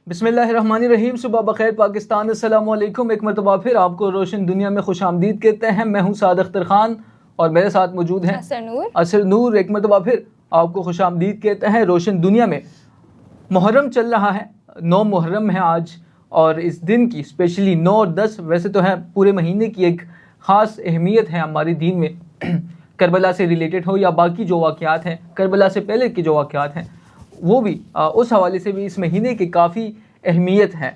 بسم اللہ الرحمن الرحیم. صبح بخیر پاکستان. السلام علیکم. ایک مرتبہ پھر آپ کو روشن دنیا میں خوش آمدید کہتے ہیں. میں ہوں سعد اختر خان اور میرے ساتھ موجود ہیں اثر نور. ایک مرتبہ پھر آپ کو خوش آمدید کہتے ہیں روشن دنیا میں. محرم چل رہا ہے, 9 محرم ہے آج, اور اس دن کی اسپیشلی 9 اور 10 ویسے تو ہے پورے مہینے کی ایک خاص اہمیت ہے ہماری دین میں. کربلا سے ریلیٹڈ ہو یا باقی جو واقعات ہیں, کربلا سے پہلے کے جو واقعات ہیں وہ بھی اس حوالے سے بھی اس مہینے کی کافی اہمیت ہے.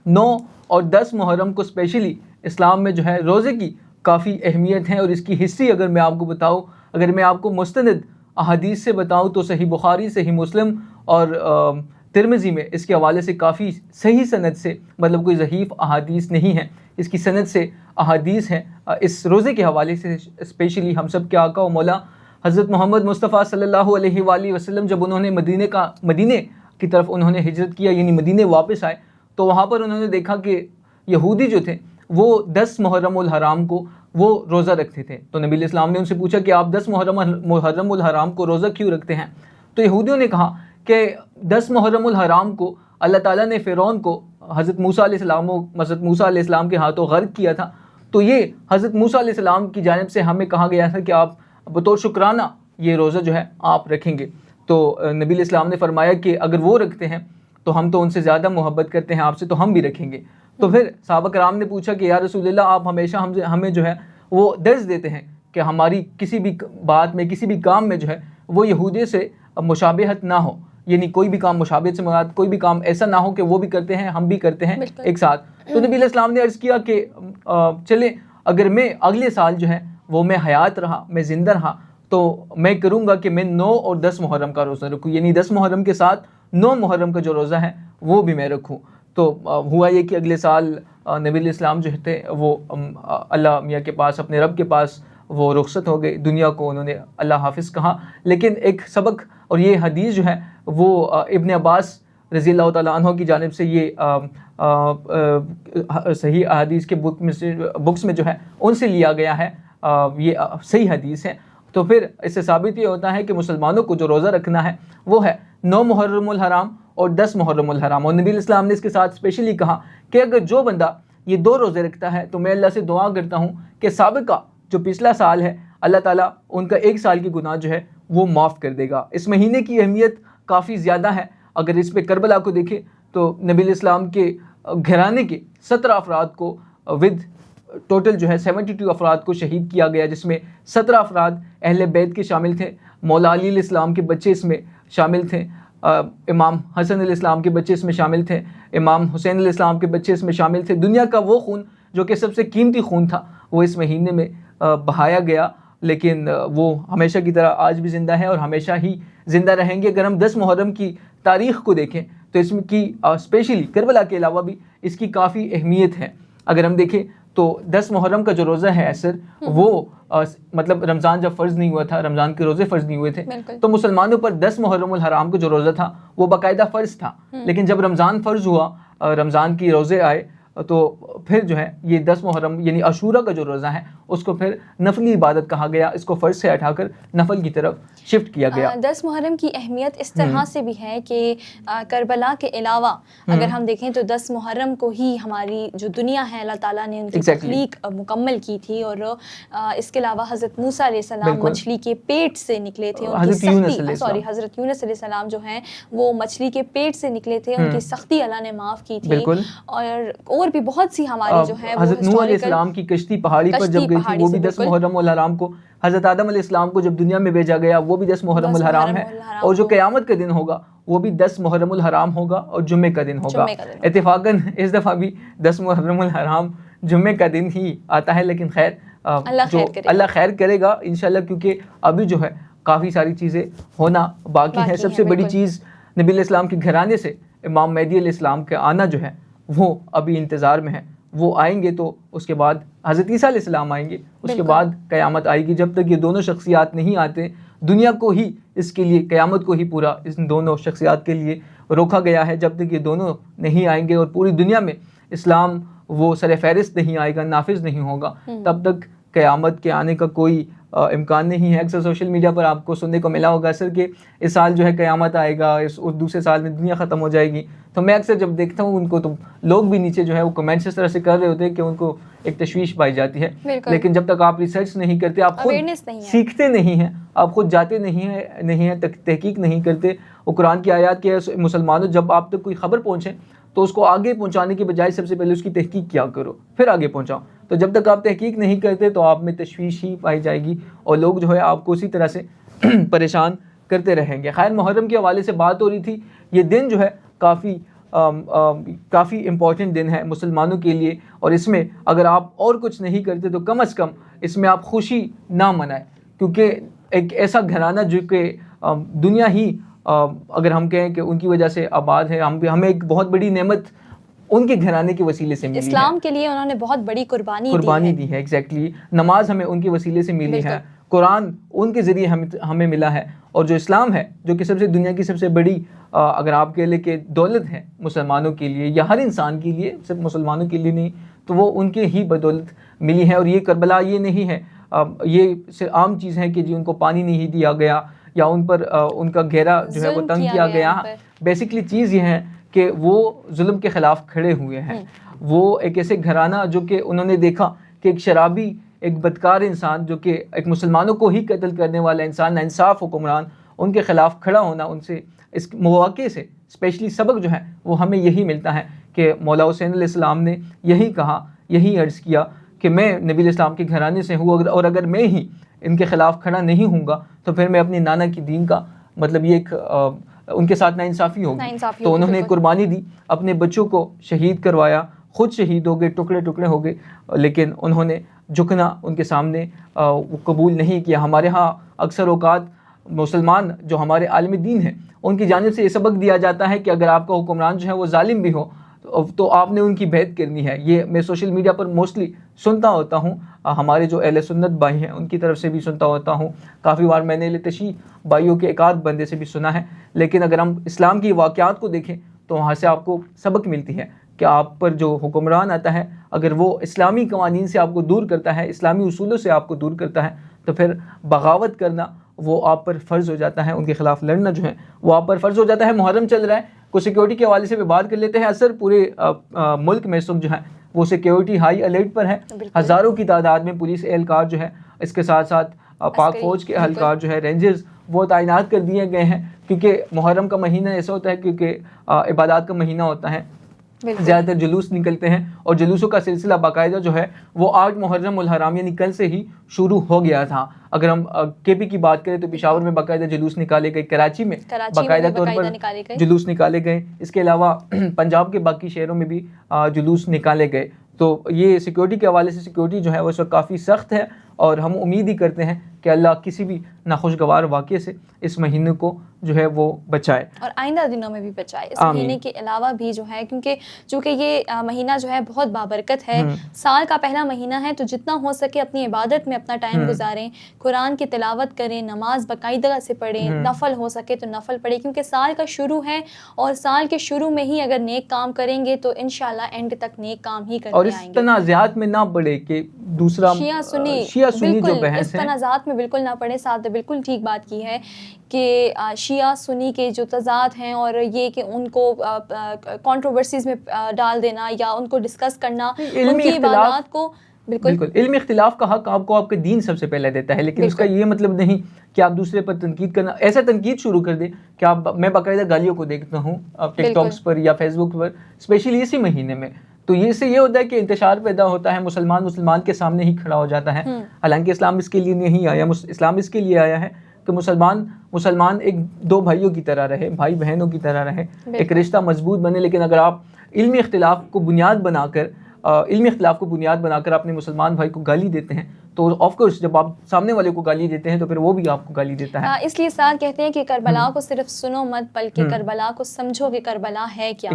9 اور 10 محرم کو اسپیشلی اسلام میں جو ہے روزے کی کافی اہمیت ہے, اور اس کی ہسٹری اگر میں آپ کو بتاؤں, اگر میں آپ کو مستند احادیث سے بتاؤں تو صحیح بخاری, صحیح مسلم اور ترمذی میں اس کے حوالے سے کافی صحیح سند سے, مطلب کوئی ضعیف احادیث نہیں ہے, اس کی سند سے احادیث ہیں اس روزے کے حوالے سے. اسپیشلی ہم سب کے آقا و مولا حضرت محمد مصطفیٰ صلی اللہ علیہ وآلہ وسلم جب انہوں نے مدینے کی طرف انہوں نے ہجرت کیا, یعنی مدینے واپس آئے, تو وہاں پر انہوں نے دیکھا کہ یہودی جو تھے وہ 10 محرم الحرام کو وہ روزہ رکھتے تھے. تو نبی علیہ السلام نے ان سے پوچھا کہ آپ 10 محرم الحرام کو روزہ کیوں رکھتے ہیں؟ تو یہودیوں نے کہا کہ 10 محرم الحرام کو اللہ تعالیٰ نے فرعون کو حضرت موسیٰ علیہ السلام کے ہاتھوں غرق کیا تھا, تو یہ حضرت موسیٰ علیہ السلام کی جانب سے ہمیں کہا گیا تھا کہ آپ بطور شکرانہ یہ روزہ جو ہے آپ رکھیں گے. تو نبی علیہ السلام نے فرمایا کہ اگر وہ رکھتے ہیں تو ہم تو ان سے زیادہ محبت کرتے ہیں آپ سے, تو ہم بھی رکھیں گے. تو پھر صحابہ کرام نے پوچھا کہ یا رسول اللہ, آپ ہمیشہ ہمیں جو ہے وہ درس دیتے ہیں کہ ہماری کسی بھی بات میں, کسی بھی کام میں جو ہے وہ یہودیوں سے مشابہت نہ ہو, یعنی کوئی بھی کام مشابہت سے مراد کوئی بھی کام ایسا نہ ہو کہ وہ بھی کرتے ہیں ہم بھی کرتے ہیں ایک ساتھ. تو نبی علیہ السلام نے عرض کیا کہ چلیں اگر میں اگلے سال جو ہے وہ میں حیات رہا, میں زندہ رہا, تو میں کروں گا کہ میں 9 اور 10 محرم کا روزہ رکھوں, یعنی 10 محرم کے ساتھ 9 محرم کا جو روزہ ہے وہ بھی میں رکھوں. تو ہوا یہ کہ اگلے سال نبی علیہ السلام جو تھے وہ اللہ میاں کے پاس, اپنے رب کے پاس وہ رخصت ہو گئے, دنیا کو انہوں نے اللہ حافظ کہا. لیکن ایک سبق, اور یہ حدیث جو ہے وہ ابن عباس رضی اللہ تعالیٰ عنہ کی جانب سے یہ صحیح احادیث کے بکس میں جو ہے ان سے لیا گیا ہے, یہ صحیح حدیث ہے. تو پھر اس سے ثابت یہ ہوتا ہے کہ مسلمانوں کو جو روزہ رکھنا ہے وہ ہے 9 محرم الحرام اور 10 محرم الحرام. اور نبی علیہ السلام نے اس کے ساتھ اسپیشلی کہا کہ اگر جو بندہ یہ 2 روزے رکھتا ہے تو میں اللہ سے دعا کرتا ہوں کہ سابقہ جو پچھلا سال ہے اللہ تعالیٰ ان کا 1 سال کی گناہ جو ہے وہ معاف کر دے گا. اس مہینے کی اہمیت کافی زیادہ ہے. اگر اس پہ کربلا کو دیکھیں تو نبی علیہ السلام کے گھرانے کے 17 افراد کو ود ٹوٹل جو ہے 72 افراد کو شہید کیا گیا, جس میں 17 افراد اہل بیت کے شامل تھے, مولا علی علیہ السلام کے بچے اس میں شامل تھے, امام حسن علیہ السلام کے بچے اس میں شامل تھے, امام حسین علیہ السلام کے بچے اس میں شامل تھے. دنیا کا وہ خون جو کہ سب سے قیمتی خون تھا وہ اس مہینے میں بہایا گیا, لیکن وہ ہمیشہ کی طرح آج بھی زندہ ہے اور ہمیشہ ہی زندہ رہیں گے. اگر ہم 10 محرم کی تاریخ کو دیکھیں تو اس میں کی اسپیشلی کربلا کے علاوہ بھی اس کی کافی اہمیت ہے. اگر ہم دیکھیں تو 10 محرم کا جو روزہ ہے ایسر, وہ مطلب رمضان جب فرض نہیں ہوا تھا, رمضان کے روزے فرض نہیں ہوئے تھے, تو مسلمانوں پر 10 محرم الحرام کا جو روزہ تھا وہ باقاعدہ فرض تھا. لیکن جب رمضان فرض ہوا, رمضان کی روزے آئے, تو پھر جو ہے یہ 10 محرم یعنی عاشورہ کا جو روزہ ہے اس کو پھر نفلی عبادت کہا گیا, اس کو فرض سے ہٹا کر نفل کی طرف شفٹ کیا گیا. 10 محرم کی اہمیت اس طرح سے بھی ہے کہ کربلا کے علاوہ اگر ہم دیکھیں تو 10 محرم کو ہی ہماری جو دنیا ہے اللہ تعالیٰ نے ان کی تخلیق مکمل کی تھی, اور اس کے علاوہ حضرت موسیٰ علیہ السلام مچھلی کے پیٹ سے نکلے تھے, حضرت یونس علیہ السلام جو ہیں وہ مچھلی کے پیٹ سے نکلے تھے, ان کی سختی اللہ نے معاف کی تھی. اور بھی بہت سی ہماری جو ہے حضرت نوح علیہ السلام کی کشتی پہاڑی پر جب گئی تھی وہ بھی 10 محرم الحرام کو, حضرت آدم علیہ السلام کو جب دنیا میں بھیجا گیا وہ بھی 10 محرم الحرام ہے, اور جو قیامت کا دن ہوگا وہ بھی 10 محرم الحرام ہوگا اور جمعے کا دن ہوگا. اتفاقاً اس دفعہ بھی 10 محرم الحرام جمعے کا دن ہی آتا ہے, لیکن خیر اللہ خیر کرے گا انشاءاللہ, کیونکہ ابھی جو ہے کافی ساری چیزیں ہونا باقی ہے. سب سے بڑی چیز نبی علیہ السلام کے گھرانے سے امام مہدی علیہ السلام کا آنا جو ہے وہ ابھی انتظار میں ہے. وہ آئیں گے تو اس کے بعد حضرت عیسیٰ علیہ السلام آئیں گے, اس کے بعد قیامت آئے گی. جب تک یہ دونوں شخصیات نہیں آتے, دنیا کو ہی اس کے لیے, قیامت کو ہی پورا ان دونوں شخصیات کے لیے روکا گیا ہے. جب تک یہ دونوں نہیں آئیں گے اور پوری دنیا میں اسلام وہ سر فہرست نہیں آئے گا, نافذ نہیں ہوگا, تب تک قیامت کے آنے کا کوئی امکان نہیں ہے. اکثر سوشل میڈیا پر آپ کو سننے کو ملا ہوگا سر کہ اس سال جو ہے قیامت آئے گا, اس دوسرے سال میں دنیا ختم ہو جائے گی. تو میں اکثر جب دیکھتا ہوں ان کو تو لوگ بھی نیچے جو ہے وہ کمنٹس اس طرح سے کر رہے ہوتے ہیں کہ ان کو ایک تشویش پائی جاتی ہے. لیکن جب تک آپ ریسرچ نہیں کرتے, آپ خود سیکھتے نہیں ہیں, آپ خود جاتے نہیں ہیں تحقیق نہیں کرتے, وہ قرآن کی آیات کے مسلمانوں جب آپ تک کوئی خبر پہنچے تو اس کو آگے پہنچانے کے بجائے سب سے پہلے اس کی تحقیق کیا کرو, پھر آگے پہنچاؤ. تو جب تک آپ تحقیق نہیں کرتے تو آپ میں تشویش ہی پائی جائے گی اور لوگ جو ہے آپ کو اسی طرح سے پریشان کرتے رہیں گے. خیر, محرم کے حوالے سے بات ہو رہی تھی. یہ دن جو ہے کافی امپورٹنٹ دن ہے مسلمانوں کے لیے, اور اس میں اگر آپ اور کچھ نہیں کرتے تو کم از کم اس میں آپ خوشی نہ منائیں, کیونکہ ایک ایسا گھرانہ جو کہ دنیا ہی اگر ہم کہیں کہ ان کی وجہ سے آباد ہے, ہمیں ایک بہت بڑی نعمت ان کے گھرانے کے وسیلے سے ملی ہے. اسلام کے لیے انہوں نے بہت بڑی قربانی دی ہے. ایگزیکٹلی. نماز ہمیں ان کے وسیلے سے ملی ہے, قرآن ان کے ذریعے ہمیں ملا ہے, اور جو اسلام ہے جو کہ دنیا کی سب سے بڑی اگر آپ کہہ لیں کہ دولت ہے مسلمانوں کے لیے یا ہر انسان کے لیے, صرف مسلمانوں کے لیے نہیں, تو وہ ان کے ہی بدولت ملی ہے. اور یہ کربلا یہ نہیں ہے, یہ عام چیز ہے کہ جی ان کو پانی نہیں دیا گیا یا ان پر ان کا گھیرا جو ہے وہ تنگ کیا گیا. بیسکلی چیز یہ ہے کہ وہ ظلم کے خلاف کھڑے ہوئے ہیں. وہ ایک ایسے گھرانہ جو کہ انہوں نے دیکھا کہ ایک شرابی, ایک بدکار انسان جو کہ ایک مسلمانوں کو ہی قتل کرنے والا انسان, ناانصاف حکمران, ان کے خلاف کھڑا ہونا, ان سے اس مواقع سے اسپیشلی سبق جو ہے وہ ہمیں یہی ملتا ہے کہ مولا حسین علیہ السلام نے یہی کہا, یہی عرض کیا کہ میں نبی الاسلام کے گھرانے سے ہوں, اور اگر میں ہی ان کے خلاف کھڑا نہیں ہوں گا تو پھر میں اپنی نانا کی دین کا مطلب یہ ایک ان کے ساتھ ناانصافی ہوگی. تو انہوں نے قربانی دی, اپنے بچوں کو شہید کروایا, خود شہید ہو گئے, ٹکڑے ٹکڑے ہو گئے, لیکن انہوں نے جھکنا ان کے سامنے قبول نہیں کیا. ہمارے ہاں اکثر اوقات مسلمان جو ہمارے عالم دین ہیں ان کی جانب سے یہ سبق دیا جاتا ہے کہ اگر آپ کا حکمران جو ہے وہ ظالم بھی ہو تو آپ نے ان کی بیعت کرنی ہے. یہ میں سوشل میڈیا پر موسٹلی سنتا ہوتا ہوں, ہمارے جو اہل سنت بھائی ہیں ان کی طرف سے بھی سنتا ہوتا ہوں, کافی بار میں نے اہل تشیع بھائیوں کے ایک آدھ بندے سے بھی سنا ہے. لیکن اگر ہم اسلام کی واقعات کو دیکھیں تو وہاں سے آپ کو سبق ملتی ہے کہ آپ پر جو حکمران آتا ہے اگر وہ اسلامی قوانین سے آپ کو دور کرتا ہے, اسلامی اصولوں سے آپ کو دور کرتا ہے, تو پھر بغاوت کرنا وہ آپ پر فرض ہو جاتا ہے, ان کے خلاف لڑنا جو ہے وہ آپ پر فرض ہو جاتا ہے. محرم چل رہا ہے, کو سیکیورٹی کے حوالے سے بھی بات کر لیتے ہیں. اثر پورے ملک میں اس وقت جو ہے وہ سیکیورٹی ہائی الرٹ پر ہے. ہزاروں کی تعداد میں پولیس اہلکار جو ہے, اس کے ساتھ ساتھ پاک فوج کے اہلکار جو ہے, رینجرز, وہ تعینات کر دیے گئے ہیں, کیونکہ محرم کا مہینہ ایسا ہوتا ہے کیونکہ عبادات کا مہینہ ہوتا ہے, زیادہ تر جلوس نکلتے ہیں, اور جلوسوں کا سلسلہ باقاعدہ جو ہے وہ 8 محرم الحرام یعنی کل سے ہی شروع ہو گیا تھا. اگر ہم کے پی کی بات کریں تو پشاور میں باقاعدہ جلوس نکالے گئے, کراچی میں باقاعدہ طور پر جلوس نکالے گئے, اس کے علاوہ پنجاب کے باقی شہروں میں بھی جلوس نکالے گئے. تو یہ سیکیورٹی کے حوالے سے سیکیورٹی جو ہے وہ اس وقت کافی سخت ہے, اور ہم امید ہی کرتے ہیں کہ اللہ کسی بھی ناخوشگوار واقعے سے اس مہینے کو جو ہے وہ بچائے اور آئندہ دنوں میں بھی بچائے. اس مہینے کے علاوہ بھی جو ہے چونکہ یہ مہینہ جو ہے بہت بابرکت ہے, سال کا پہلا مہینہ ہے, تو جتنا ہو سکے اپنی عبادت میں اپنا ٹائم گزاریں, قرآن کی تلاوت کریں, نماز باقاعدہ سے پڑھیں, نفل ہو سکے تو نفل پڑھیں, کیونکہ سال کا شروع ہے اور سال کے شروع میں ہی اگر نیک کام کریں گے تو انشاءاللہ اینڈ تک نیک کام ہی کرتے آئیں گے. اور اس تنازعات میں نہ پڑے کہ دوسرا شیعہ سنی جو بحث ہے, اس تنازعات میں بالکل نہ پڑے. ساتھ بالکل ٹھیک بات کی ہے کہ شیعہ سنی کے جو تضاد ہیں اور یہ کہ ان کو کنٹروورسیز میں ڈال دینا یا ان کو ڈسکس کرنا, ان کی عبادات کو بالکل علمی اختلاف کا حق آپ کو آپ کے دین سب سے پہلے دیتا ہے, لیکن اس کا یہ مطلب نہیں کہ آپ دوسرے پر تنقید کرنا, ایسا تنقید شروع کر دیں کہ آپ, میں باقاعدہ گالیوں کو دیکھتا ہوں ٹک ٹاکس پر یا فیس بک پر, اسپیشلی اسی مہینے میں. تو یہ سے یہ ہوتا ہے کہ انتشار پیدا ہوتا ہے, مسلمان کے سامنے ہی کھڑا ہو جاتا ہے. حالانکہ اسلام اس کے لیے نہیں آیا, اسلام اس کے لیے آیا ہے کہ مسلمان ایک دو بھائیوں کی طرح رہے, بھائی بہنوں کی طرح رہے, ایک رشتہ مضبوط بنے. لیکن اگر آپ علمی اختلاف کو بنیاد بنا کر اپنے مسلمان بھائی کو گالی دیتے ہیں تو آف کورس جب آپ سامنے والے کو گالی دیتے ہیں تو پھر وہ بھی آپ کو گالی دیتا ہے. اس لیے ساتھ کہتے ہیں کہ کربلا کو صرف سنو مت بلکہ کربلا کو سمجھو کہ کربلا ہے کیا.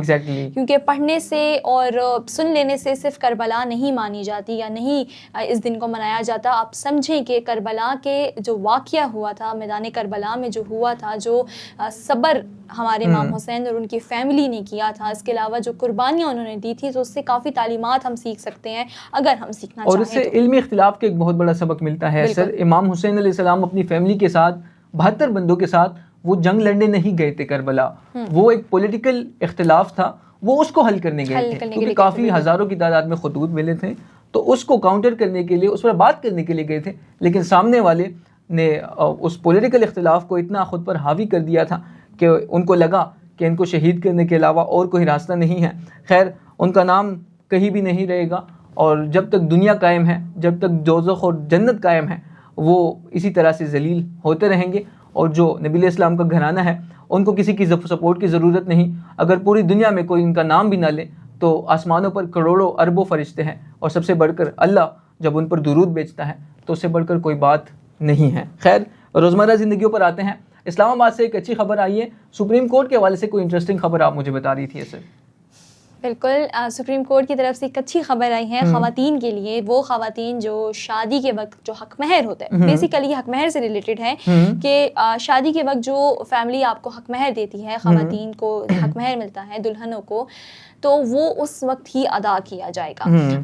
کیونکہ پڑھنے سے اور سن لینے سے صرف کربلا نہیں مانی جاتی یا نہیں اس دن کو منایا جاتا. آپ سمجھیں کہ کربلا کے جو واقعہ ہوا تھا, میدان کربلا میں جو ہوا تھا, جو صبر ہمارے امام حسین اور ان کی فیملی نے کیا تھا, اس کے علاوہ جو قربانیاں انہوں نے دی تھی, تو اس سے کافی تعلیمات ہم سیکھ سکتے ہیں اگر ہم سیکھنا چاہیں. اور اس سے علمی اختلاف کے ایک بہت بڑا سبق ملتا ہے سر. امام حسین علیہ السلام اپنی فیملی کے ساتھ 72 بندوں کے ساتھ وہ جنگ لڑنے نہیں گئے تھے کربلا. وہ ایک پولیٹیکل اختلاف تھا, وہ اس کو حل کرنے گئے تھے کیونکہ کافی ہزاروں کی تعداد میں خطوط ملے تھے, تو اس کو کاؤنٹر کرنے کے لیے, اس پر بات کرنے کے لیے گئے تھے. لیکن سامنے والے نے اس پولیٹیکل اختلاف کو اتنا خود پر حاوی کر دیا تھا کہ ان کو لگا کہ ان کو شہید کرنے کے علاوہ اور کوئی راستہ نہیں ہے. خیر, ان کا نام کہیں بھی نہیں رہے گا, اور جب تک دنیا قائم ہے, جب تک دوزخ اور جنت قائم ہے, وہ اسی طرح سے ذلیل ہوتے رہیں گے. اور جو نبی علیہ السلام کا گھرانہ ہے, ان کو کسی کی سپورٹ کی ضرورت نہیں. اگر پوری دنیا میں کوئی ان کا نام بھی نہ لے تو آسمانوں پر کروڑوں اربوں فرشتے ہیں, اور سب سے بڑھ کر اللہ جب ان پر درود بیچتا ہے تو اس سے بڑھ کر کوئی بات نہیں ہے. خیر, روزمرہ زندگیوں پر آتے ہیں. اسلام آباد سے ایک اچھی خبر آئی ہے, سپریم کورٹ کے حوالے سے کوئی انٹرسٹنگ خبر آپ مجھے بتا رہی تھی سر. بالکل, سپریم کورٹ کی طرف سے ایک اچھی خبر آئی ہے خواتین کے لیے. وہ خواتین جو شادی کے وقت جو حق مہر ہوتا ہے, بیسیکلی حق مہر سے ریلیٹڈ ہے کہ شادی کے وقت جو فیملی آپ کو حق مہر دیتی ہے, خواتین کو حق مہر ملتا ہے دلہنوں کو, تو وہ اس وقت ہی ادا کیا جائے گا.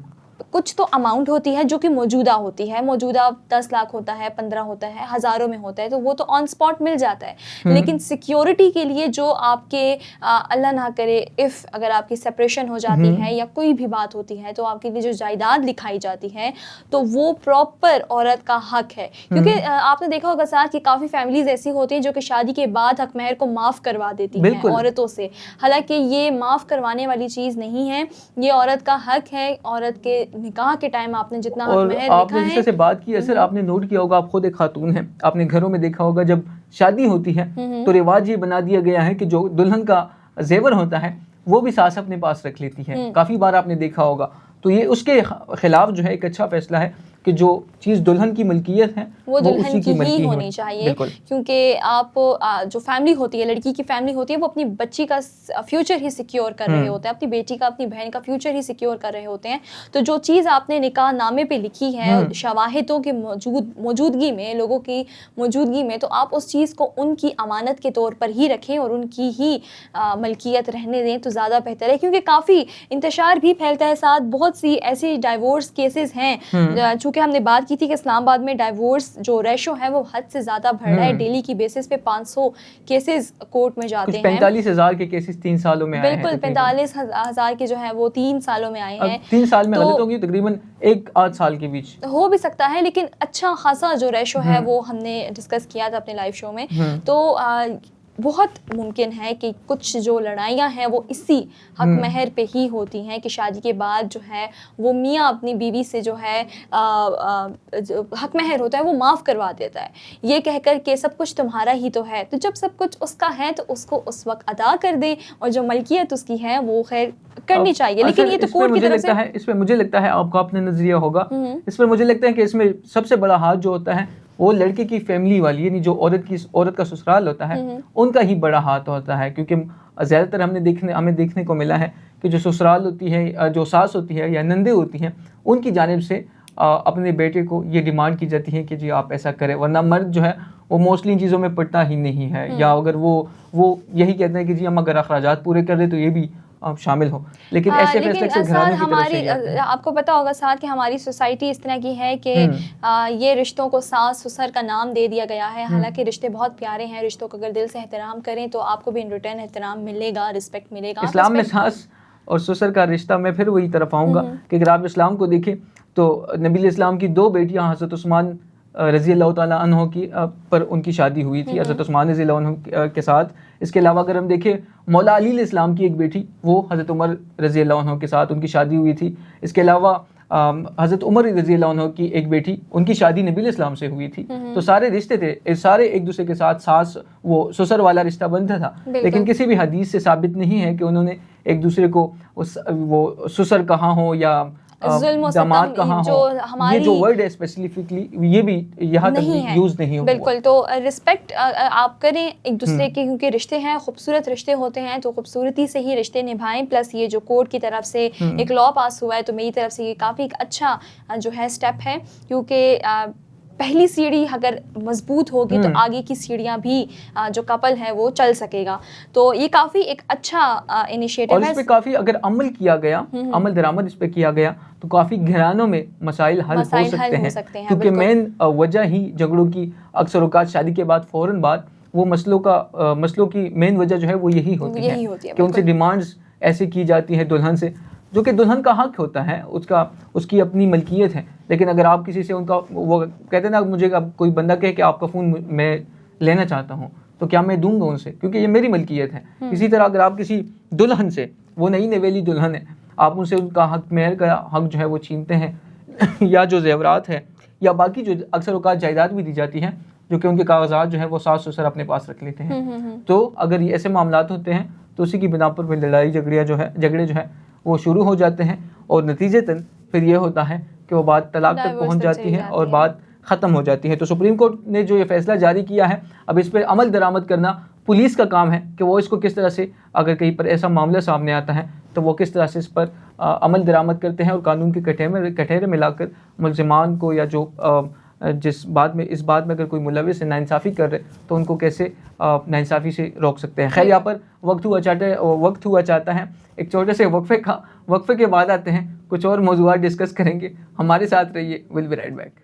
کچھ تو اماؤنٹ ہوتی ہے جو کہ موجودہ ہوتی ہے, موجودہ 10 لاکھ ہوتا ہے, 15 ہوتا ہے, ہزاروں میں ہوتا ہے, تو وہ تو آن سپاٹ مل جاتا ہے. لیکن سیکیورٹی کے لیے جو آپ کے اللہ نہ کرے اف اگر آپ کی سپریشن ہو جاتی ہے یا کوئی بھی بات ہوتی ہے, تو آپ کے لیے جو جائیداد لکھائی جاتی ہے تو وہ پراپر عورت کا حق ہے. کیونکہ آپ نے دیکھا ہوگا ساتھ کہ کافی فیملیز ایسی ہوتی ہیں جو کہ شادی کے بعد حق مہر کو معاف کروا دیتی ہیں عورتوں سے, حالانکہ یہ معاف کروانے والی چیز نہیں ہے, یہ عورت کا حق ہے. عورت کے نکاح کے ٹائم آپ نے جتنا حق مہر لکھا ہے. آپ نے جس سے بات کی اثر آپ نے نوٹ کیا ہوگا, آپ خود ایک خاتون ہیں, آپ نے گھروں میں دیکھا ہوگا جب شادی ہوتی ہے تو رواج یہ بنا دیا گیا ہے کہ جو دلہن کا زیور ہوتا ہے وہ بھی ساس اپنے پاس رکھ لیتی ہے. کافی بار آپ نے دیکھا ہوگا, تو یہ اس کے خلاف جو ہے ایک اچھا فیصلہ ہے کہ جو چیز دلہن کی ملکیت ہے وہ دلہن کی ہی ہونی چاہیے. کیونکہ آپ جو فیملی ہوتی ہے, لڑکی کی فیملی ہوتی ہے, وہ اپنی بچی کا فیوچر ہی سیکیور کر رہے ہوتے ہیں, اپنی بیٹی کا, اپنی بہن کا فیوچر ہی سیکیور کر رہے ہوتے ہیں. تو جو چیز آپ نے نکاح نامے پہ لکھی ہے شواہدوں کے موجودگی میں, لوگوں کی موجودگی میں, تو آپ اس چیز کو ان کی امانت کے طور پر ہی رکھیں اور ان کی ہی ملکیت رہنے دیں تو زیادہ بہتر ہے. کیونکہ کافی انتشار بھی پھیلتا ہے ساتھ, بہت سی ایسی ڈائیورس کیسز ہیں. چونکہ ہم نے بات کی تھی کہ اسلام آباد میں ڈائیورس جو ریشو ہے وہ حد سے زیادہ بڑھ رہا ہے. ڈیلی کی بیسس پہ 500 کیسز کورٹ میں جاتے ہیں. 45,000 کے کیسز 3 سالوں میں آئے ہیں. بالکل 45,000 کے جو ہیں وہ 3 سالوں میں آئے ہیں. 3 سال میں غلط ہوگی, تقریباً 1-8 سال کے بیچ ہو بھی سکتا ہے, لیکن اچھا خاصا جو ریشو ہے وہ ہم نے ڈسکس کیا تھا اپنے لائیو شو میں. تو بہت ممکن ہے کہ کچھ جو لڑائیاں ہیں وہ اسی حق مہر پہ ہی ہوتی ہیں کہ شادی کے بعد جو ہے وہ میاں اپنی بیوی سے جو ہے حق مہر ہوتا ہے وہ معاف کروا دیتا ہے, یہ کہہ کر کہ سب کچھ تمہارا ہی تو ہے. تو جب سب کچھ اس کا ہے تو اس کو اس وقت ادا کر دیں, اور جو ملکیت اس کی ہے وہ خیر کرنی چاہیے. لیکن یہ تو کورٹ کی طرف سے اس میں مجھے لگتا ہے آپ کا اپنا نظریہ ہوگا, اس میں مجھے لگتا ہے کہ اس میں سب سے بڑا ہاتھ جو ہوتا ہے وہ لڑکے کی فیملی والی, یعنی جو عورت کا سسرال ہوتا ہے ان کا ہی بڑا ہاتھ ہوتا ہے. کیونکہ زیادہ تر ہمیں دیکھنے کو ملا ہے کہ جو سسرال ہوتی ہے, جو ساس ہوتی ہے یا نندے ہوتی ہیں, ان کی جانب سے اپنے بیٹے کو یہ ڈیمانڈ کی جاتی ہے کہ جی آپ ایسا کریں, ورنہ مرد جو ہے وہ موسٹلی ان چیزوں میں پڑتا ہی نہیں ہے. یا اگر وہ یہی کہتے ہیں کہ جی ہم اگر اخراجات پورے کر دیں تو یہ بھی شامل ہو. لیکن ایسے فیصلے سے گھرانے کی طرف سے آپ کو پتا ہوگا ساتھ کہ ہماری سوسائٹی اس طرح کی ہے کہ یہ رشتوں کو ساس سسر کا نام دے دیا گیا ہے. حالانکہ رشتے بہت پیارے ہیں, رشتوں کو اگر دل سے احترام کریں تو آپ کو بھی ان ریٹرن احترام ملے گا, رسپیکٹ ملے گا. اسلام میں ساس اور سسر کا رشتہ, میں پھر وہی طرف آؤں گا کہ اگر آپ اسلام کو دیکھیں تو نبی علیہ السلام کی 2 بیٹیاں حضرت عثمان رضی اللہ تعالیٰ عنہ کی پر ان کی شادی ہوئی تھی, حضرت عثمان رضی اللہ عنہ کے ساتھ. اس کے علاوہ اگر ہم دیکھیں مولا علی علیہ السلام کی ایک بیٹی, وہ حضرت عمر رضی اللہ عنہ کے ساتھ ان کی شادی ہوئی تھی. اس کے علاوہ حضرت عمر رضی اللہ عنہ کی ایک بیٹی, ان کی شادی نبی علیہ السلام سے ہوئی تھی. تو سارے رشتے تھے, سارے ایک دوسرے کے ساتھ ساس وہ سسر والا رشتہ بنتا تھا. لیکن کسی بھی حدیث سے ثابت نہیں ہے کہ انہوں نے ایک دوسرے کو وہ سسر کہاں ہو یا داماد کہاں ہو. یہ جو ورڈ ہے اسپیسیفکلی یہ بھی یہاں تک یوز نہیں ہو. بالکل, تو رسپیکٹ آپ کریں ایک دوسرے کے, کیونکہ رشتے ہیں, خوبصورت رشتے ہوتے ہیں, تو خوبصورتی سے ہی رشتے نبھائیں. پلس یہ جو کورٹ کی طرف سے ایک لا پاس ہوا ہے, تو میری طرف سے یہ کافی ایک اچھا جو ہے اسٹیپ ہے. کیونکہ پہلی سیڑھی اگر مضبوط ہوگی تو آگے کی سیڑھیاں بھی جو کپل ہے وہ چل سکے گا. تو یہ کافی ایک اچھا انیشیٹو ہے. اور اس پہ کافی اگر عمل کیا گیا, عمل درآمد اس پہ کیا گیا تو کافی گھرانوں میں مسائل حل ہو سکتے ہیں, کیونکہ مین وجہ ہی جھگڑوں کی اکثر اوقات شادی کے بعد فوراً بعد وہ مسئلوں کی مین وجہ جو ہے وہ یہی ہوتی ہے کہ ان سے ڈیمانڈز ایسے کی جاتی ہے دلہن سے, جو کہ دلہن کا حق ہوتا ہے, اس کی اپنی ملکیت ہے. لیکن اگر آپ کسی سے ان کا وہ کہتے ہیں نا, مجھے کوئی بندہ کہے کہ آپ کا فون میں لینا چاہتا ہوں تو کیا میں دوں گا ان سے, کیونکہ یہ میری ملکیت ہے. اسی طرح اگر آپ کسی دلہن سے, وہ نئی نویلی دلہن ہے, آپ ان سے ان کا حق مہر کا حق جو ہے وہ چھینتے ہیں, یا جو زیورات ہے یا باقی جو اکثر اوقات جائیداد بھی دی جاتی ہیں جو کہ ان کے کاغذات جو ہے وہ ساس سسر اپنے پاس رکھ لیتے ہیں. تو اگر یہ ایسے معاملات ہوتے ہیں تو اسی کی بنا پر پھر لڑائی جھگڑے جو ہے وہ شروع ہو جاتے ہیں, اور نتیجتاً پھر یہ ہوتا ہے کہ وہ بات طلاق تک پہنچ جاتی ہے اور بات ختم ہو جاتی ہے. تو سپریم کورٹ نے جو یہ فیصلہ جاری کیا ہے, اب اس پہ عمل درآمد کرنا پولیس کا کام ہے کہ وہ اس کو کس طرح سے, اگر کہیں پر ایسا معاملہ سامنے آتا ہے تو وہ کس طرح سے اس پر عمل درآمد کرتے ہیں اور قانون کے کٹہرے میں لا کر ملزمان کو, یا جو اس بات میں اگر کوئی ملوث ہے, ناانصافی کر رہے, تو ان کو کیسے ناانصافی سے روک سکتے ہیں. خیر, یہاں پر وقت ہوا چاہتا ہے ایک چھوٹے سے وقفے کے بعد آتے ہیں, کچھ اور موضوعات ڈسکس کریں گے. ہمارے ساتھ رہیے, will be right back.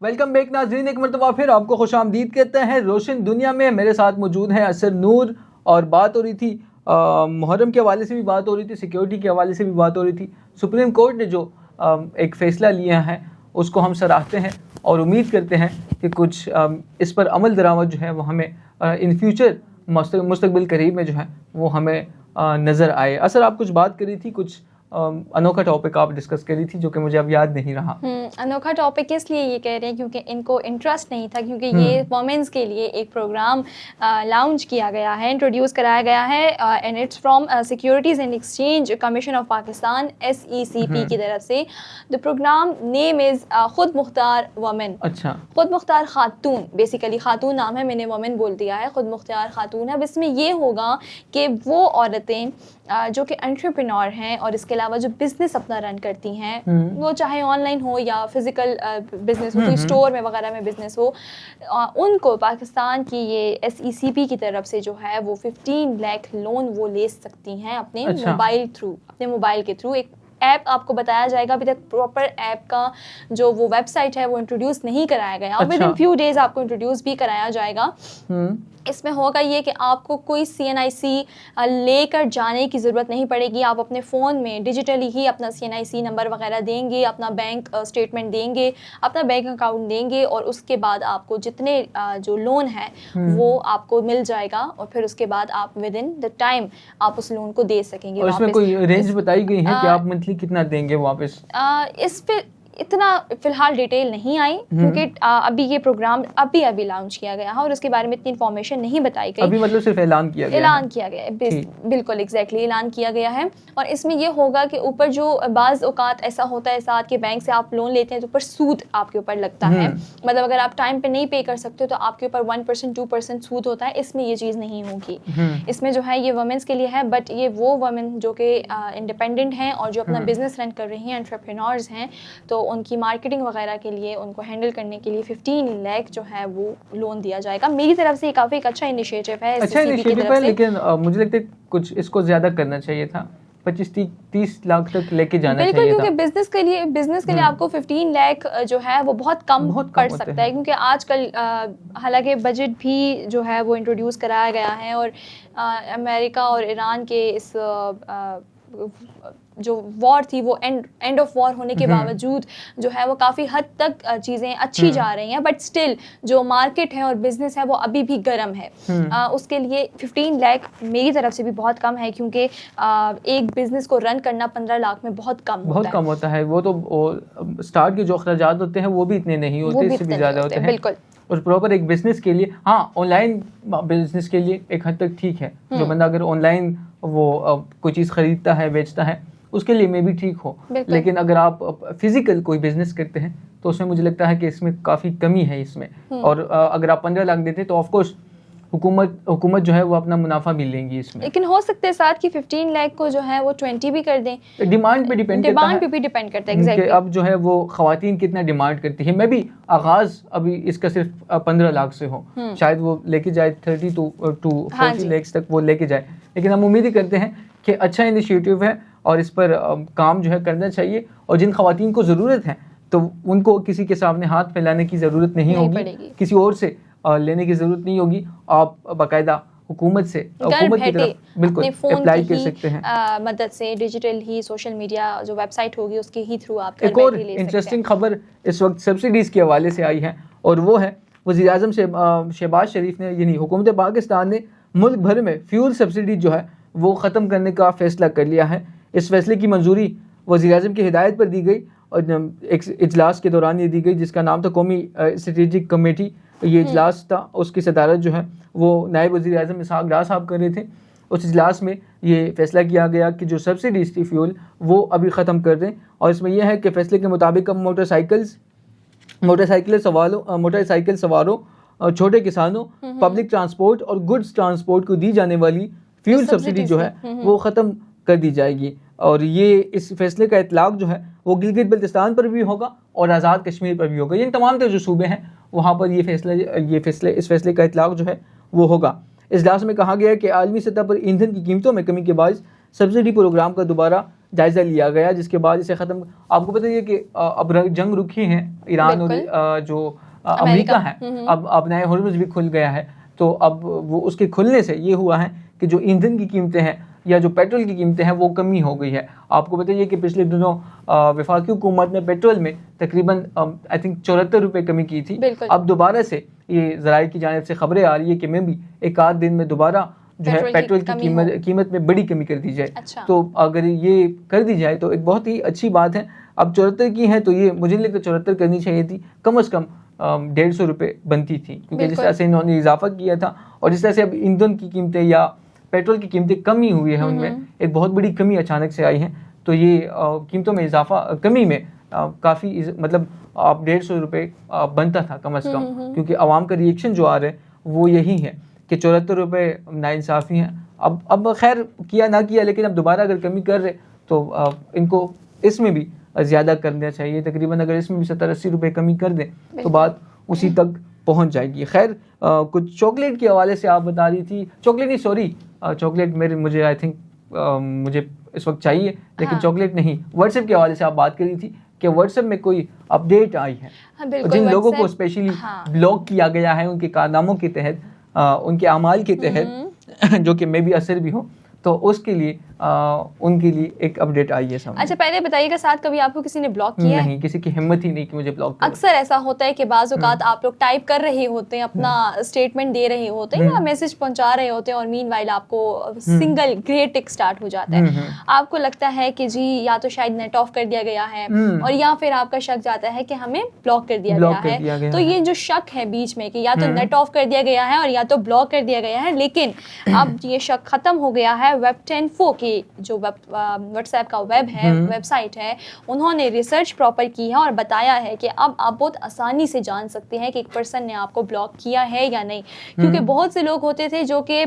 Welcome back ناظرین, ایک مرتبہ پھر آپ کو خوش آمدید کہتے ہیں روشن دنیا میں. میرے ساتھ موجود ہیں اثر نور, اور بات ہو رہی تھی محرم کے حوالے سے بھی بات ہو رہی تھی, سیکیورٹی کے حوالے سے بھی بات ہو رہی تھی. سپریم کورٹ نے جو ایک فیصلہ لیا ہے اس کو ہم سراہتے ہیں اور امید کرتے ہیں کہ کچھ اس پر عمل درآمد جو ہے وہ ہمیں ان فیوچر مستقبل قریب میں جو ہے وہ ہمیں نظر آئے. اثر, آپ کچھ بات کر رہی تھی, کچھ انوکھا ٹاپک آپ ڈسکس کر رہی تھی جو کہ مجھے اب یاد نہیں رہا. انوکھا ٹاپک اس لیے یہ کہہ رہے ہیں کیونکہ ان کو انٹرسٹ نہیں تھا, کیونکہ یہ وومنس کے لیے ایک پروگرام لانچ کیا گیا ہے, انٹروڈیوس کرایا گیا ہے, and it's from securities and exchange commission of Pakistan SECP کی طرف سے. دا پروگرام نیم از خود مختار وومن. اچھا, خود مختار خاتون, بیسیکلی خاتون نام ہے, میں نے وومن بول دیا ہے, خود مختار خاتون ہے. اب اس میں یہ ہوگا کہ وہ عورتیں جو کہ انٹرپرینور ہیں اور اس کے علاوہ جو بزنس اپنا رن کرتی ہیں, وہ چاہے آن لائن ہو یا فزیکل بزنس ہو, کوئی اسٹور میں وغیرہ میں بزنس ہو, ان کو پاکستان کی یہ SECP کی طرف سے جو ہے وہ 15 لاکھ لون وہ لے سکتی ہیں اپنے موبائل کے تھرو. ایک ایپ آپ کو بتایا جائے گا, ابھی تک پراپر ایپ کا جو وہ ویب سائٹ ہے وہ انٹروڈیوس نہیں کرایا گیا, اور ود ان فیو ڈیز آپ کو انٹروڈیوس بھی کرایا جائے گا. اس میں ہوگا یہ کہ آپ کو کوئی CNIC لے کر جانے کی ضرورت نہیں پڑے گی. آپ اپنے فون میں ڈیجیٹلی ہی اپنا CNIC نمبر وغیرہ دیں گے, اپنا بینک اسٹیٹمنٹ دیں گے, اپنا بینک اکاؤنٹ دیں گے, اور اس کے بعد آپ کو جتنے جو لون ہے وہ آپ کو مل جائے گا, اور پھر اس کے بعد آپ ود ان دا ٹائم آپ اس لون کو دے سکیں گے. اور اس میں کوئی رینج بتائی گئی ہے کہ آپ منتھلی کتنا دیں گے واپس؟ اس پہ اتنا فی الحال ڈیٹیل نہیں آئی, کیونکہ ابھی یہ پروگرام ابھی لانچ کیا گیا ہے اور اس کے بارے میں اتنی انفارمیشن نہیں بتائی گئی. ابھی مطلب صرف اعلان کیا گیا ہے. بالکل ایگزیکٹلی اعلان کیا گیا ہے. اور اس میں یہ ہوگا کہ اوپر جو بعض اوقات ایسا ہوتا ہے ساتھ کہ بینک سے آپ لون لیتے ہیں تو اوپر سود آپ کے اوپر لگتا ہے, مطلب اگر آپ ٹائم پہ نہیں پے کر سکتے تو آپ کے اوپر 1% 2% سود ہوتا ہے. اس میں یہ چیز نہیں ہوگی. اس میں جو ہے یہ وومنس کے لیے ہے, بٹ یہ وہ وومن جو کہ انڈیپینڈنٹ ہیں اور جو اپنا بزنس رن کر رہی ہیں, انٹرپرینورز ہیں, تو ان کی مارکیٹنگ وغیرہ کے لیے, ان کو ہینڈل کرنے کے لیے 15 لاکھ جو ہے وہ لون دیا جائے گا. میری طرف سے یہ کافی ایک اچھا انیشیٹو ہے. اچھا انیشیٹو ہے, لیکن مجھے لگتا ہے کچھ اس کو زیادہ کرنا چاہیے تھا, 25-30 لاکھ تک لے کے جانا چاہیے تھا. بالکل, کیونکہ بزنس کے لیے آپ کو 15 لاکھ جو ہے وہ بہت کم پڑ سکتا ہے, کیونکہ آج کل حالانکہ بجٹ بھی جو ہے وہ انٹروڈیوس کرایا گیا ہے, اور امریکہ اور ایران کے اس جو وار تھی وہ اینڈ آف وار ہونے کے باوجود جو ہے وہ کافی حد تک چیزیں اچھی جا رہی ہیں, بٹ اسٹل جو مارکیٹ ہے اور بزنس ہے وہ ابھی بھی گرم ہے. اس کے لیے 15 لاکھ میری طرف سے بھی بہت کم ہے, کیونکہ ایک بزنس کو رن کرنا 15 لاکھ میں بہت کم ہوتا ہے. وہ تو اسٹارٹ کے جو اخراجات ہوتے ہیں وہ بھی اتنے نہیں ہوتے, اس سے بھی زیادہ ہوتے ہیں. بالکل. اور پراپر ایک بزنس کے لیے, ہاں آن لائن بزنس کے لیے ایک حد تک ٹھیک ہے, جو بندہ اگر آن لائن وہ کوئی چیز خریدتا ہے بیچتا ہے اس کے لیے میں بھی ٹھیک ہو, لیکن اگر آپ فزیکل کوئی بزنس کرتے ہیں تو اس میں مجھے لگتا ہے کہ اس میں کافی کمی ہے اس میں. اور اگر آپ 15 لاکھ دیتے تو آف کورس حکومت جو ہے وہ اپنا منافع بھی لیں گی اس میں, لیکن ہو سکتا ہے ساتھ کی 15 لاکھ کو جو ہے وہ 20 بھی کر دیں. ڈیمانڈ پہ ڈیپینڈ کرتا ہے کہ اب جو ہے وہ خواتین کتنا ڈیمانڈ کرتی ہے. میں بھی آغاز ابھی اس کا صرف 15 لاکھ سے ہو, شاید وہ لے کے جائے 30 to 40 لاکھ تک وہ لے کے جائے, لیکن ہم امید ہی کرتے ہیں کہ اچھا انیشیٹو ہے اور اس پر کام جو ہے کرنا چاہیے. اور جن خواتین کو ضرورت ہے تو ان کو کسی کے سامنے ہاتھ پھیلانے کی ضرورت نہیں ہوگی, کسی اور سے لینے کی ضرورت نہیں ہوگی. آپ باقاعدہ حکومت سے حکومت کی طرف بالکل اپلائی کر سکتے ہیں مدد سے, ڈیجیٹل ہی سوشل میڈیا جو ویب سائٹ ہوگی اس کے ہی تھرو آپ ایک اور انٹرسٹنگ خبر اس وقت سبسڈیز کے حوالے سے آئی ہے, اور وہ ہے وزیر اعظم شہباز شریف نے یعنی حکومت پاکستان نے ملک بھر میں فیول سبسڈی جو ہے وہ ختم کرنے کا فیصلہ کر لیا ہے. اس فیصلے کی منظوری وزیر اعظم کی ہدایت پر دی گئی اور ایک اجلاس کے دوران یہ دی گئی جس کا نام تھا قومی اسٹریٹجک کمیٹی. یہ اجلاس تھا, اس کی صدارت جو ہے وہ نائب وزیر اعظم اسحاق ڈار صاحب کر رہے تھے. اس اجلاس میں یہ فیصلہ کیا گیا کہ جو سبسڈیز تھی فیول وہ ابھی ختم کر دیں, اور اس میں یہ ہے کہ فیصلے کے مطابق اب موٹر سائیکل سواروں, چھوٹے کسانوں, پبلک ٹرانسپورٹ اور گڈز ٹرانسپورٹ کو دی جانے والی فیول سبسڈی جو ہے وہ ختم کر دی جائے گی. اور یہ اس فیصلے کا اطلاق جو ہے وہ گلگت بلتستان پر بھی ہوگا اور آزاد کشمیر پر بھی ہوگا. یہ تمام جو صوبے ہیں وہاں پر اس فیصلے کا اطلاق جو ہے وہ ہوگا. اجلاس میں کہا گیا کہ عالمی سطح پر ایندھن کی قیمتوں میں کمی کے باعث سبسڈی پروگرام کا دوبارہ جائزہ لیا گیا, جس کے بعد اسے ختم. آپ کو پتہ ہے کہ اب جنگ رکھی ہیں ایران اور جو امریکہ ہے, اب نئے ہارمز بھی کھل گیا ہے, تو اب وہ اس کے کھلنے سے یہ ہوا ہے کہ جو ایندھن کی قیمتیں ہیں یا جو پیٹرول کی قیمتیں ہیں وہ کمی ہو گئی ہے. آپ کو بتائیے کہ پچھلے دنوں وفاقی حکومت نے پیٹرول میں تقریباً آئی تھنک 74 روپے کمی کی تھی. اب دوبارہ سے یہ ذرائع کی جانب سے خبریں آ رہی ہے کہ میں بھی ایک آدھ دن میں دوبارہ جو ہے پیٹرول کی قیمت میں بڑی کمی کر دی جائے. تو اگر یہ کر دی جائے تو ایک بہت ہی اچھی بات ہے. اب 74 کی ہے تو یہ مجھے نہیں لگتا 74 کرنی چاہیے تھی, کم از کم 150 روپے بنتی تھی, کیونکہ جس طرح سے انہوں نے اضافہ کیا تھا اور جس طرح سے اب ایندھن کی قیمتیں یا پیٹرول کی قیمتیں کمی ہوئی ہیں, ان میں ایک بہت بڑی کمی اچانک سے آئی ہیں. تو یہ قیمتوں میں اضافہ کمی میں کافی مطلب آپ 150 روپے بنتا تھا کم از کم, کیونکہ عوام کا ریئیکشن جو آ رہا ہے وہ یہی ہے کہ 74 روپے ناانصافی ہیں. اب خیر کیا نہ کیا, لیکن اب دوبارہ اگر کمی کر رہے تو ان کو اس میں بھی زیادہ کرنا چاہیے. تقریباً اگر اس میں بھی 70-80 روپے کمی کر دیں تو بات اسی تک پہنچ جائے گی. خیر کچھ چاکلیٹ کے حوالے سے آپ بتا رہی تھی, چاکلیٹ مجھے آئی تھنک مجھے اس وقت چاہیے, لیکن چاکلیٹ نہیں. واٹس ایپ کے حوالے سے آپ بات کر رہی تھی کہ واٹس ایپ میں کوئی اپڈیٹ آئی ہے, جن لوگوں کو اسپیشلی بلاک کیا گیا ہے ان کے کارناموں کے تحت, ان کے اعمال کے تحت, جو کہ میں بھی اثر بھی ہوں, تو اس کے لیے ان کے لیے ایک اپڈیٹ آئی ہے سامنے. اچھا پہلے بتائیے گا, ساتھ کبھی آپ کو کسی نے بلاک کیا ہے؟ نہیں, کسی کی ہمت ہی نہیں کہ مجھے بلاک کرے. اکثر ایسا ہوتا ہے کہ بعض اوقات آپ لوگ ٹائپ کر رہے ہوتے ہیں, اپنا اسٹیٹمنٹ دے رہے ہوتے ہیں یا میسج پہنچا رہے ہوتے ہیں, اور مین وائل آپ کو سنگل گرے ٹک اسٹارٹ ہو جاتا ہے. آپ کو لگتا ہے کہ جی یا تو شاید نیٹ آف کر دیا گیا ہے, اور یا پھر آپ کا شک جاتا ہے کہ ہمیں بلاک کر دیا گیا ہے. تو یہ جو شک ہے بیچ میں کہ یا تو نیٹ آف کر دیا گیا ہے اور یا تو بلاک کر دیا گیا ہے, لیکن اب یہ شک ختم ہو گیا ہے. Web10 کی جو واٹس ایپ کا ویب سائٹ ہے, انہوں نے ریسرچ پراپر کی ہے اور بتایا ہے کہ اب آپ بہت آسانی سے جان سکتے ہیں کہ ایک پرسن نے آپ کو بلاک کیا ہے یا نہیں. کیونکہ بہت سے لوگ ہوتے تھے جو کہ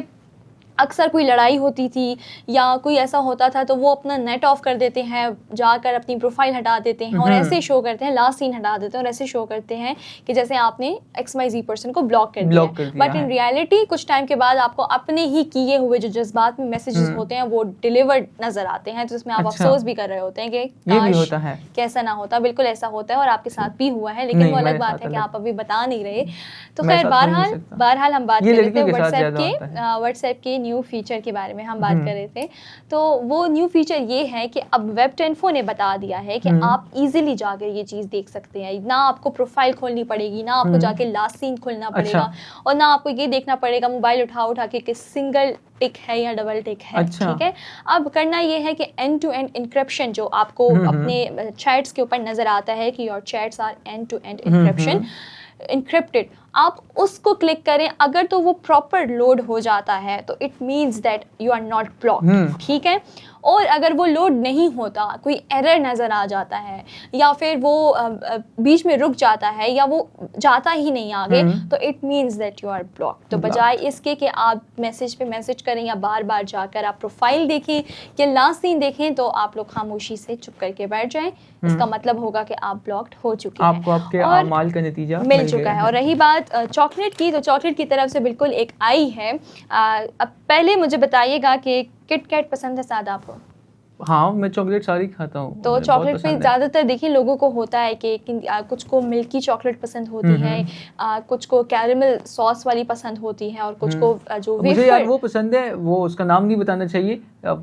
اکثر کوئی لڑائی ہوتی تھی یا کوئی ایسا ہوتا تھا تو وہ اپنا نیٹ آف کر دیتے ہیں, جا کر اپنی پروفائل ہٹا دیتے ہیں اور ایسے شو کرتے ہیں, لاسٹ سین ہٹا دیتے ہیں اور ایسے شو کرتے ہیں کہ جیسے آپ نے XYZ پرسن کو بلاک کر دیا. بٹ ان ریالٹی کچھ ٹائم کے بعد آپ کو اپنے ہی کیے ہوئے جو جذبات میں میسیجز ہوتے ہیں وہ ڈیلیورڈ نظر آتے ہیں, تو اس میں آپ افسوس بھی کر رہے ہوتے ہیں کہ کاش کیسا نہ ہوتا. بالکل ایسا ہوتا ہے اور آپ کے ساتھ بھی ہوا ہے, لیکن وہ الگ بات ہے کہ آپ ابھی بتا نہیں رہے. تو خیر بہرحال ہم بات کر رہے تھے واٹس ایپ کے نیو فیچر کے بارے میں ہم بات کر رہے تھے. تو وہ نیو فیچر یہ ہے کہ اب Web10 نے بتا دیا ہے کہ آپ ایزیلی جا کر یہ چیز دیکھ سکتے ہیں, نہ آپ کو پروفائل کھولنی پڑے گی, نہ آپ کو جا کے لاسٹ سین کھولنا پڑے گا, اور نہ آپ کو یہ دیکھنا پڑے گا موبائل اٹھا کے کہ سنگل ٹک ہے یا ڈبل ٹک ہے. ٹھیک ہے, اب کرنا یہ ہے کہ اینڈ ٹو اینڈ انکرپشن جو آپ کو اپنے چیٹس کے اوپر نظر آتا ہے کہ your chats are end to end encryption encrypted, آپ اس کو کلک کریں. اگر تو وہ پراپر لوڈ ہو جاتا ہے تو it means that you are not blocked, ٹھیک ہے. اور اگر وہ لوڈ نہیں ہوتا, کوئی ایرر نظر آ جاتا ہے یا پھر وہ بیچ میں رک جاتا ہے یا وہ جاتا ہی نہیں آگے, تو it means that you are blocked. تو بجائے اس کے کہ آپ میسج پہ میسج کریں یا بار بار جا کر آپ پروفائل دیکھیں یا لاسٹ سین دیکھیں, تو آپ لوگ خاموشی سے چپ کر کے بیٹھ جائیں. اس کا مطلب ہوگا کہ آپ بلاکڈ ہو چکے ہیں, آپ کو آپ کے اعمال کا نتیجہ مل چکا ہے. اور رہی بات چاکلیٹ کی, تو چاکلیٹ کی طرف سے بالکل ایک آئی ہے. اب پہلے مجھے بتائیے گا کہ کٹ کیٹ پسند ہے سادہ آپ کو؟ ہاں, میں چاکلیٹ ساری کھاتا ہوں. تو چاکلیٹ میں زیادہ تر دیکھیں لوگوں کو ہوتا ہے کہ کچھ کو ملکی چاکلیٹ پسند ہوتی ہے, کچھ کو کیرمل ساس والی پسند ہوتی ہے, اور کچھ کو جو مجھے یار وہ پسند ہے, وہ اس کا نام نہیں بتانا چاہیے,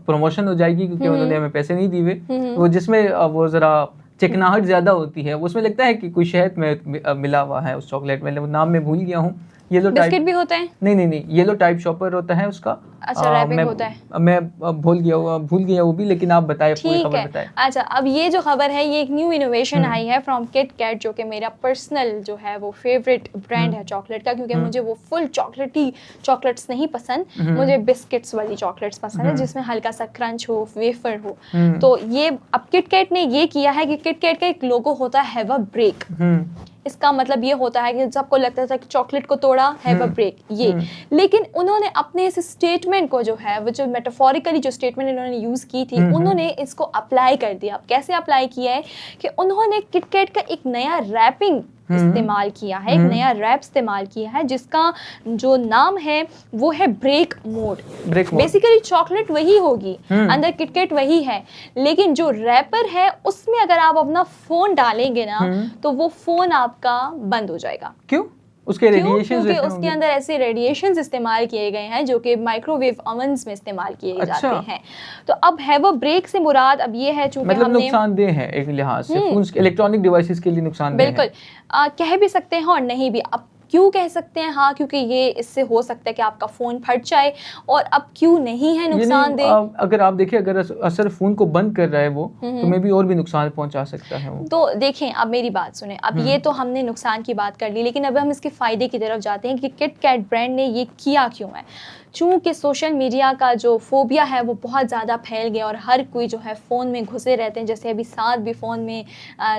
پروموشن ہو جائے گی کیونکہ انہوں نے ہمیں پیسے نہیں دیے, وہ جس میں وہ ذرا چکناہٹ زیادہ ہوتی ہے, اس میں لگتا ہے کہ کوئی شہد میں ملا ہوا ہے اس چاکلیٹ میں, وہ نام میں بھول گیا ہوں. یلو بسکٹ بھی ہوتا ہے؟ نہیں, یلو ٹائپ شاپر ہوتا ہے اس کا. اچھا, ریپنگ ہوتا ہے, میں بھول گیا وہ بھی, لیکن آپ بتائیں پوری خبر بتائیں. اچھا, اب یہ جو خبر ہے یہ ایک نیو انوویشن آئی ہے فرام کٹ کیٹ, جو کہ میرا پرسنل جو ہے وہ فیوریٹ برانڈ ہے چاکلیٹ کا, کیونکہ مجھے وہ فل چاکلیٹی چاکلیٹس نہیں پسند, مجھے بسکٹس والی چاکلیٹس پسند ہے جس میں ہلکا سا کرنچ ہو, ویفر ہو. تو یہ اب کٹ کیٹ نے یہ کیا ہے کہ کٹ کیٹ کا ایک لوگو ہوتا ہے ہیو اے بریک. اس کا مطلب یہ ہوتا ہے کہ سب کو لگتا تھا کہ چاکلیٹ کو توڑا, ہیو اے بریک یہ, لیکن انہوں نے اپنے اس اسٹیٹمنٹ کو جو ہے وہ جو میٹافوریکلی جو اسٹیٹمنٹ انہوں نے یوز کی تھی, انہوں نے اس کو اپلائی کر دیا. اب کیسے اپلائی کیا ہے کہ انہوں نے کٹ کیٹ کا ایک نیا ریپنگ استعمال کیا ہے, ایک نیا ریپ استعمال کیا ہے جس کا جو نام ہے وہ ہے بریک موڈ. بیسیکلی چاکلیٹ وہی ہوگی, اندر کٹ کیٹ وہی ہے, لیکن جو ریپر ہے اس میں اگر آپ اپنا فون ڈالیں گے نا تو وہ فون آپ کا بند ہو جائے گا. کیوں؟ اس کے کیونکہ اس کے اندر ایسے ریڈیشنز استعمال کیے گئے ہیں جو کہ مائکرو ویو اوونز میں استعمال کیے جاتے ہیں. تو اب ہیو اے بریک سے مراد اب یہ ہے, چونکہ مطلب نقصان دہ ہے ایک لحاظ سے, فونز الیکٹرانک ڈیوائسز کے لیے نقصان دہ ہے. بالکل کہہ بھی سکتے ہیں اور نہیں بھی. اب کیوں کہہ سکتے ہیں ہاں, کیونکہ یہ اس سے ہو سکتا ہے کہ آپ کا فون پھٹ جائے, اور اب کیوں نہیں ہے نقصان دہ. اگر آپ دیکھیں اگر اثر فون کو بند کر رہا ہے وہ, تو میں بھی اور بھی نقصان پہنچا سکتا ہے وہ. تو دیکھیں اب میری بات سنیں, اب یہ تو ہم نے نقصان کی بات کر لی, لیکن اب ہم اس کے فائدے کی طرف جاتے ہیں کہ کٹ کیٹ برانڈ نے یہ کیا کیوں ہے. چونکہ سوشل میڈیا کا جو فوبیا ہے وہ بہت زیادہ پھیل گیا, اور ہر کوئی جو ہے فون میں گھسے رہتے ہیں, جیسے ابھی ساتھ بھی فون میں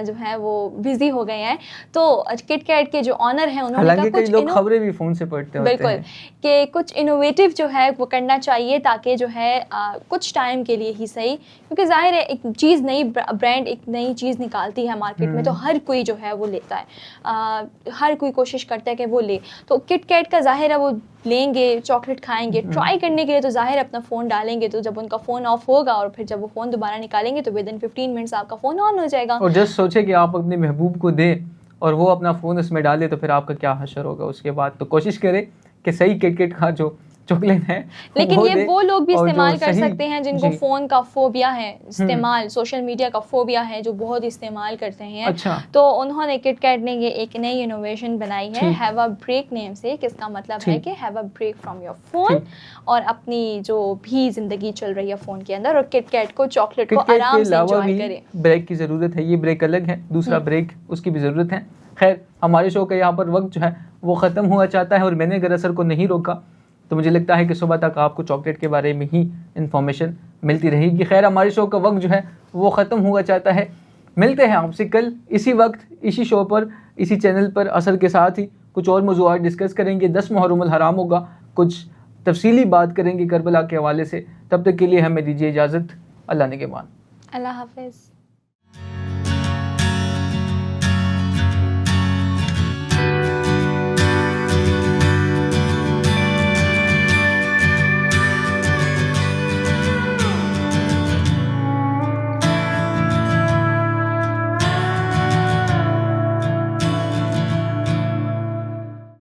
جو ہے وہ بزی ہو گئے ہیں. تو کٹ کیٹ کے جو آنر ہیں انہوں نے کہا کچھ لوگ خبریں بھی فون سے پڑھتے ہوتے ہیں, بالکل, کہ کچھ انوویٹو جو ہے وہ کرنا چاہیے تاکہ جو ہے کچھ ٹائم کے لیے ہی صحیح, کیونکہ ظاہر ہے ایک چیز نئی برانڈ ایک نئی چیز نکالتی ہے مارکیٹ میں, تو ہر کوئی جو ہے وہ لیتا ہے, ہر کوئی کوشش کرتا ہے کہ وہ لے. تو کٹ کیٹ کا ظاہر ہے وہ لیں گے, چاکلیٹ کھائیں گے, ٹرائی کرنے کے لیے تو ظاہر اپنا فون ڈالیں گے, تو جب ان کا فون آف ہوگا اور پھر جب وہ فون دوبارہ نکالیں گے تو ود ان 15 منٹس آپ کا فون آن ہو جائے گا. اور جسٹ سوچے کہ آپ اپنے محبوب کو دیں اور وہ اپنا فون اس میں ڈالے, تو پھر آپ کا کیا حشر ہوگا اس کے بعد. تو کوشش کرے کہ صحیح کٹ کٹ کا جو چاکلیٹ ہے, لیکن یہ وہ لوگ بھی استعمال کر سکتے ہیں جن کو فون کا فوبیا ہے, استعمال سوشل میڈیا کا فوبیا ہے, جو بہت استعمال کرتے ہیں. تو انہوں نے کٹ کیٹ نے یہ ایک نئی انوویشن بنائی ہے ہیو اے بریک نیم سے, جس کا مطلب ہے کہ have a break from your phone, اور اپنی جو بھی زندگی چل رہی ہے فون کے اندر, اور کٹ کیٹ کو چاکلیٹ کو آرام سے انجوائے کرے. بریک کی ضرورت ہے, یہ بریک الگ ہے, دوسرا بریک اس کی بھی ضرورت ہے. خیر, ہمارے شو کا یہاں پر وقت جو ہے وہ ختم ہوا چاہتا ہے, اور میں نے اگر اثر کو نہیں روکا تو مجھے لگتا ہے کہ صبح تک آپ کو چاکلیٹ کے بارے میں ہی انفارمیشن ملتی رہے گی. خیر, ہمارے شو کا وقت جو ہے وہ ختم ہوا چاہتا ہے. ملتے ہیں آپ سے کل اسی وقت اسی شو پر اسی چینل پر. اثر کے ساتھ ہی کچھ اور موضوعات ڈسکس کریں گے. 10 محرم الحرام ہوگا, کچھ تفصیلی بات کریں گے کربلا کے حوالے سے. تب تک کے لیے ہمیں دیجیے اجازت. اللہ نگہبان. اللہ حافظ.